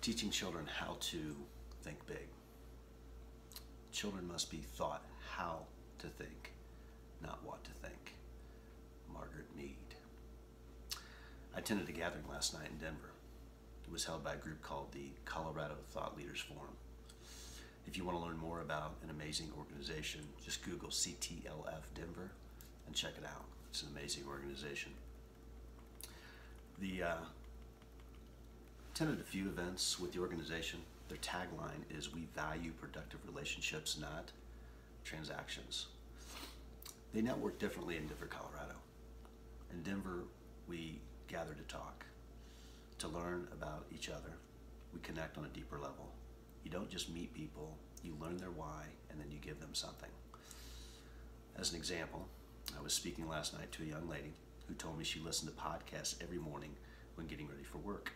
teaching children how to think big. Children must be taught how to think, not what to think. Margaret Mead. I attended a gathering last night in Denver. It was held by a group called the Colorado Thought Leaders Forum. If you want to learn more about an amazing organization, just Google CTLF Denver and check it out. It's an amazing organization. Attended a few events with the organization. Their tagline is, "We value productive relationships, not transactions." They network differently in Denver, Colorado. In Denver, we gather to talk, to learn about each other. We connect on a deeper level. You don't just meet people, you learn their why, and then you give them something. As an example, I was speaking last night to a young lady who told me she listened to podcasts every morning when getting ready for work.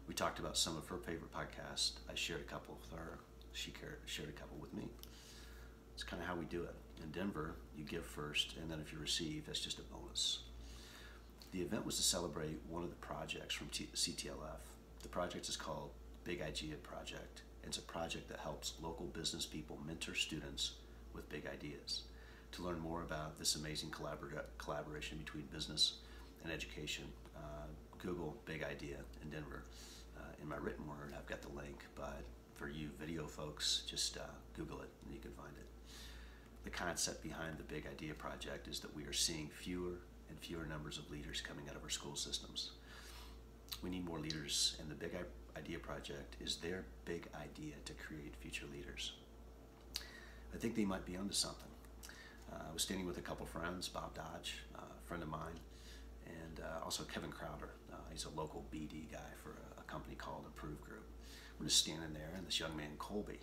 We talked about some of her favorite podcasts. I shared a couple with her. She shared a couple with me. It's kind of how we do it. In Denver, you give first, and then if you receive, that's just a bonus. The event was to celebrate one of the projects from CTLF. The project is called Big Idea Project. It's a project that helps local business people mentor students with big ideas. To learn more about this amazing collaboration between business and education, Google Big Idea in Denver. In my written word, I've got the link, but for you video folks, just Google it and you can find it. The concept behind the Big Idea Project is that we are seeing fewer and fewer numbers of leaders coming out of our school systems. We need more leaders, and the Big Idea Project is their big idea to create future leaders. I think they might be onto something. I was standing with a couple friends, Bob Dodge, a friend of mine, and also Kevin Crowder. He's a local BD guy for a company called Improve Group. We're just standing there, and this young man, Colby,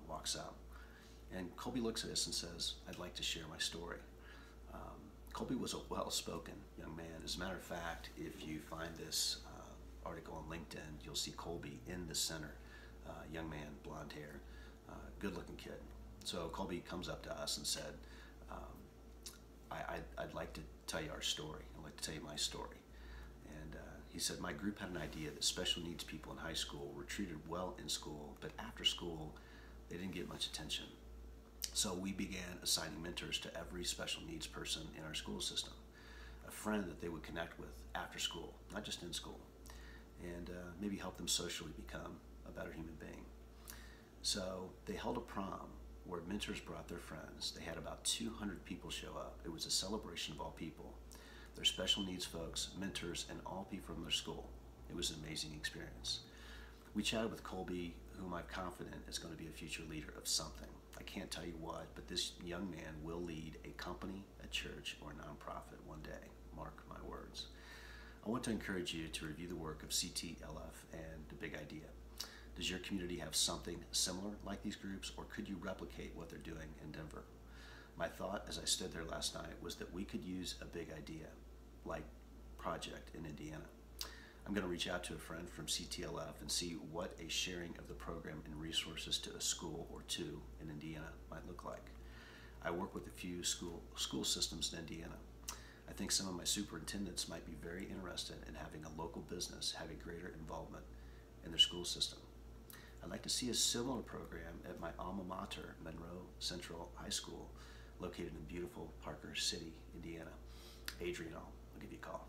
walks up. And Colby looks at us and says, "I'd like to share my story." Colby was a well-spoken young man. As a matter of fact, if you find this article on LinkedIn, you'll see Colby in the center. Young man, blonde hair, good-looking kid. So Colby comes up to us and said, I'd like to tell you our story. I'd like to tell you my story. And he said, "My group had an idea that special needs people in high school were treated well in school, but after school, they didn't get much attention. So we began assigning mentors to every special needs person in our school system, a friend that they would connect with after school, not just in school, and maybe help them socially become a better human being." So they held a prom where mentors brought their friends. They had about 200 people show up. It was a celebration of all people. Their special needs folks, mentors, and all people from their school. It was an amazing experience. We chatted with Colby, whom I'm confident is going to be a future leader of something. I can't tell you what, but this young man will lead a company, a church, or a nonprofit one day. Mark my words. I want to encourage you to review the work of CTLF and the Big Idea. Does your community have something similar like these groups, or could you replicate what they're doing in Denver? My thought as I stood there last night was that we could use a big idea like project in Indiana. I'm going to reach out to a friend from CTLF and see what a sharing of the program and resources to a school or two in Indiana might look like. I work with a few school systems in Indiana. I think some of my superintendents might be very interested in having a local business have a greater involvement in their school system. I'd like to see a similar program at my alma mater, Monroe Central High School, located in beautiful Parker City, Indiana. Adrian, I'll give you a call.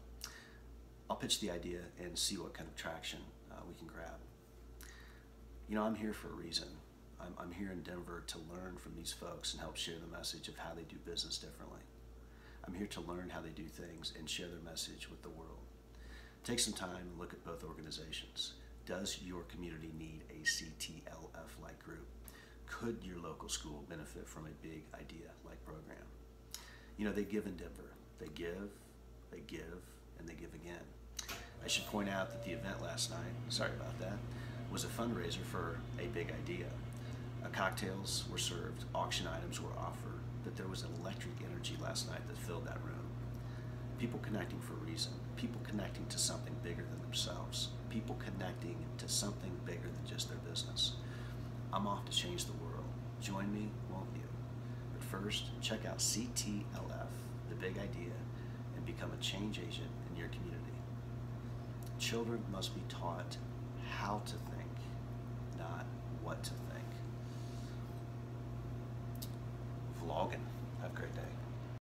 I'll pitch the idea and see what kind of traction we can grab. You know, I'm here for a reason. I'm here in Denver to learn from these folks and help share the message of how they do business differently. I'm here to learn how they do things and share their message with the world. Take some time and look at both organizations. Does your community need a CTLF-like group? Could your local school benefit from a Big Idea-like program? You know, they give in Denver. They give, and they give again. I should point out that the event last night, sorry about that, was a fundraiser for a Big Idea. Cocktails were served, auction items were offered, but there was an electric energy last night that filled that room. People connecting for a reason, people connecting to something bigger than themselves, people connecting to something bigger than just their business. I'm off to change the world. Join me, won't you? But first, check out CTLF, the Big Idea, and become a change agent in your community. Children must be taught how to think, not what to think. Vlogging. Have a great day.